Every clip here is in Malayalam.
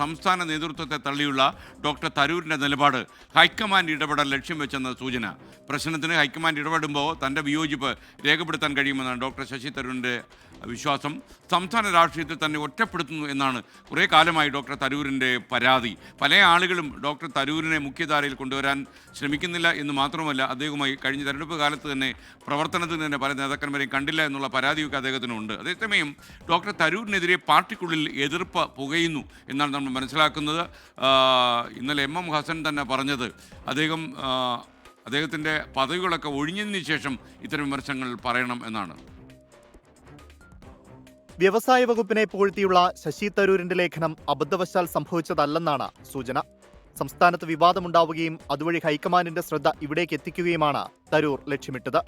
സംസ്ഥാന നേതൃത്വത്തെ തള്ളിയുള്ള ഡോക്ടർ തരൂരിൻ്റെ നിലപാട് ഹൈക്കമാൻഡ് ഇടപെടൽ ലക്ഷ്യം വെച്ചെന്ന സൂചന. പ്രശ്നത്തിന് ഹൈക്കമാൻഡ് ഇടപെടുമ്പോൾ തൻ്റെ വിയോജിപ്പ് രേഖപ്പെടുത്താൻ കഴിയുമെന്നാണ് ഡോക്ടർ ശശി തരൂരിൻ്റെ വിശ്വാസം. സംസ്ഥാന രാഷ്ട്രീയത്തിൽ തന്നെ ഒറ്റപ്പെടുത്തുന്നു എന്നാണ് കുറേ കാലമായി ഡോക്ടർ തരൂരിൻ്റെ പരാതി. പല ആളുകളും ഡോക്ടർ തരൂരിനെ മുഖ്യധാരയിൽ കൊണ്ടുവരാൻ ശ്രമിക്കുന്നില്ല എന്ന് മാത്രമല്ല, അദ്ദേഹവുമായി കഴിഞ്ഞ തെരഞ്ഞെടുപ്പ് കാലത്ത് തന്നെ പ്രവർത്തനത്തിന് തന്നെ പല നേതാക്കന്മാരെയും കണ്ടില്ല എന്നുള്ള പരാതിയൊക്കെ അദ്ദേഹത്തിനുണ്ട്. അതേസമയം ഡോക്ടർ തരൂരിനെതിരെ പാർട്ടിക്കുള്ളിൽ എതിർപ്പ് പുകയുന്നു എന്നാണ് നമ്മൾ മനസ്സിലാക്കുന്നത്. ഇന്നലെ എം ഹസൻ തന്നെ പറഞ്ഞത് അദ്ദേഹത്തിൻ്റെ പദവികളൊക്കെ ഒഴിഞ്ഞതിന് ശേഷം ഇത്തരം വിമർശനങ്ങൾ പറയണം എന്നാണ്. വ്യവസായ വകുപ്പിനെ പുകഴ്ത്തിയുള്ള ശശി തരൂരിന്റെ ലേഖനം അബദ്ധവശാൽ സംഭവിച്ചതല്ലെന്നാണ് സൂചന. സംസ്ഥാനത്ത് വിവാദമുണ്ടാവുകയും അതുവഴി ഹൈക്കമാൻഡിന്റെ ശ്രദ്ധ ഇവിടേക്ക് എത്തിക്കുകയുമാണ് തരൂർ ലക്ഷ്യമിട്ടത്.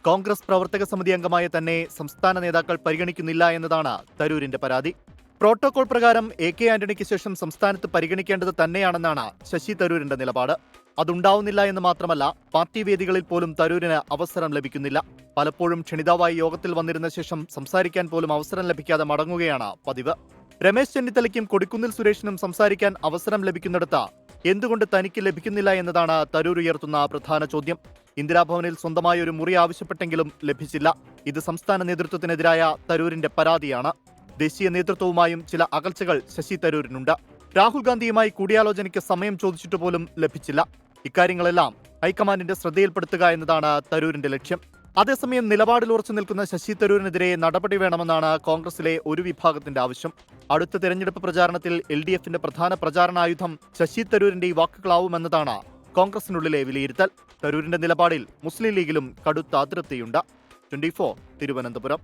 കോൺഗ്രസ് പ്രവർത്തക സമിതി അംഗമായ തന്നെ സംസ്ഥാന നേതാക്കൾ പരിഗണിക്കുന്നില്ല എന്നതാണ് തരൂരിന്റെ പരാതി. പ്രോട്ടോകോൾ പ്രകാരം AK ആന്റണിക്ക് ശേഷം സംസ്ഥാനത്ത് പരിഗണിക്കേണ്ടത് തന്നെയാണെന്നാണ് ശശി തരൂരിന്റെ നിലപാട്. അതുണ്ടാവുന്നില്ല എന്ന് മാത്രമല്ല, പാർട്ടി വേദികളിൽ പോലും തരൂരിന് അവസരം ലഭിക്കുന്നില്ല. പലപ്പോഴും ക്ഷണിതാവായി യോഗത്തിൽ വന്നിരുന്ന ശേഷം സംസാരിക്കാൻ പോലും അവസരം ലഭിക്കാതെ മടങ്ങുകയാണ് പതിവ്. രമേശ് ചെന്നിത്തലയ്ക്കും കൊടിക്കുന്നിൽ സുരേഷിനും സംസാരിക്കാൻ അവസരം ലഭിക്കുന്നിടത്ത് എന്തുകൊണ്ട് തനിക്ക് ലഭിക്കുന്നില്ല എന്നതാണ് തരൂർ ഉയർത്തുന്ന പ്രധാന ചോദ്യം. ഇന്ദിരാഭവനിൽ സ്വന്തമായ ഒരു മുറി ആവശ്യപ്പെട്ടെങ്കിലും ലഭിച്ചില്ല. ഇത് സംസ്ഥാന നേതൃത്വത്തിനെതിരായ തരൂരിന്റെ പരാതിയാണ്. ദേശീയ നേതൃത്വവുമായും ചില അകൽച്ചകൾ ശശി തരൂരിനുണ്ട്. രാഹുൽ ഗാന്ധിയുമായി കൂടിയാലോചനയ്ക്ക് സമയം ചോദിച്ചിട്ട് പോലും ലഭിച്ചില്ല. ഇക്കാര്യങ്ങളെല്ലാം ഹൈക്കമാൻഡിന്റെ ശ്രദ്ധയിൽപ്പെടുത്തുക എന്നതാണ് തരൂരിന്റെ ലക്ഷ്യം. അതേസമയം നിലപാടിൽ ഉറച്ചു നിൽക്കുന്ന ശശി തരൂരിനെതിരെ നടപടി വേണമെന്നാണ് കോൺഗ്രസിലെ ഒരു വിഭാഗത്തിന്റെ ആവശ്യം. അടുത്ത തെരഞ്ഞെടുപ്പ് പ്രചാരണത്തിൽ LDFന്റെ പ്രധാന പ്രചാരണായുധം ശശി തരൂരിന്റെ ഈ വാക്കുകളാവുമെന്നതാണ് കോൺഗ്രസിനുള്ളിലെ വിലയിരുത്തൽ. തരൂരിന്റെ നിലപാടിൽ മുസ്ലിം ലീഗിലും കടുത്ത അതൃപ്തിയുണ്ട്. 24 തിരുവനന്തപുരം.